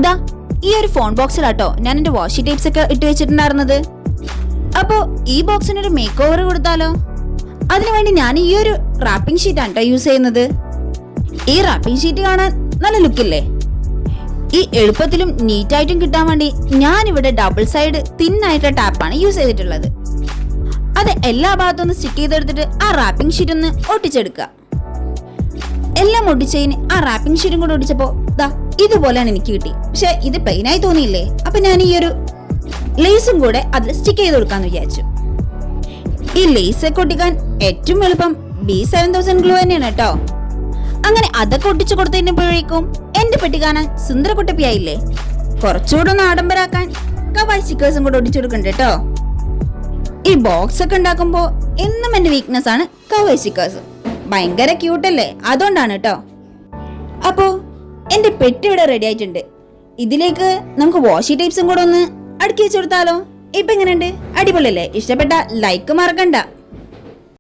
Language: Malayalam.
ദാ ഈ ഒരു ഫോൺ ബോക്സിലാട്ടോ ഞാൻ എന്റെ വാഷി ടേപ്സ് ഒക്കെ ഇട്ട് വെച്ചിട്ടുണ്ടായിരുന്നത്. അപ്പോ ഈ ബോക്സിനൊരു മേക്ക് ഓവർ കൊടുത്താലോ? അതിനുവേണ്ടി ഞാൻ ഈ ഒരു റാപ്പിംഗ് ഷീറ്റ് ആണ് യൂസ് ചെയ്യുന്നത്. ഈ റാപ്പിംഗ് ഷീറ്റ് കാണാൻ നല്ല ലുക്കില്ലേ? ഈ എളുപ്പത്തിലും നീറ്റായിട്ടും കിട്ടാൻ വേണ്ടി ഞാൻ ഇവിടെ ഡബിൾ സൈഡ് തിന്നായിട്ടുള്ള ടാപ്പാണ് യൂസ് ചെയ്തിട്ടുള്ളത്. അത് എല്ലാ ഭാഗത്തുനിന്ന് സ്റ്റിക്ക് ചെയ്തെടുത്തിട്ട് ആ റാപ്പിംഗ് ഷീറ്റ് ഒന്ന് ഒട്ടിച്ചെടുക്കുക. എല്ലാം ഒട്ടിച്ചതിന് ആ റാപ്പിംഗ് ഷീറ്റും കൂടെ ഒട്ടിച്ചപ്പോ ദാ ഇതുപോലെയാണ് എനിക്ക് കിട്ടി. പക്ഷെ ഇത് പ്ലെയിനായി തോന്നിയില്ലേ? അപ്പൊ ഞാൻ ഈ ഒരു ലേസും കൂടെ അതിൽ സ്റ്റിക്ക് ചെയ്ത് കൊടുക്കാന്ന് വിചാരിച്ചു. ഈ ലേസ് ഒക്കെ ഒട്ടിക്കാൻ ഏറ്റവും എളുപ്പം B7000 ഗ്ലൂ തന്നെയാണ് കേട്ടോ. അങ്ങനെ അതൊക്കെ ഒട്ടിച്ചു കൊടുത്തതിനപ്പോഴേക്കും എന്റെ പെട്ടി കാണാൻ സുന്ദരക്കുട്ടപ്പിയായില്ലേ? കുറച്ചുകൂടെ ഒന്ന് ആഡംബരാക്കാൻ കവായ് സ്റ്റിക്കേഴ്സും കൂടെ ഒട്ടിച്ചു കൊടുക്കണ്ട കേട്ടോ. ഈ ബോക്സ് ഒക്കെ ഉണ്ടാക്കുമ്പോ എന്നും എന്റെ വീക്ക്നെസ് ആണ് കവായ് സ്റ്റിക്കേഴ്സ്. ഭയങ്കര ക്യൂട്ടല്ലേ, അതുകൊണ്ടാണ് കേട്ടോ. അപ്പോ എന്റെ പെട്ടി ഇവിടെ റെഡി ആയിട്ടുണ്ട്. ഇതിലേക്ക് നമുക്ക് വാഷി ടേപ്സും കൂടെ ഒന്ന് അടുക്കി വെച്ചു കൊടുത്താലോ? ഇപ്പൊ എങ്ങനെയുണ്ട്? അടിപൊളിയല്ലേ? ഇഷ്ടപ്പെട്ട ലൈക്ക് മറക്കണ്ട.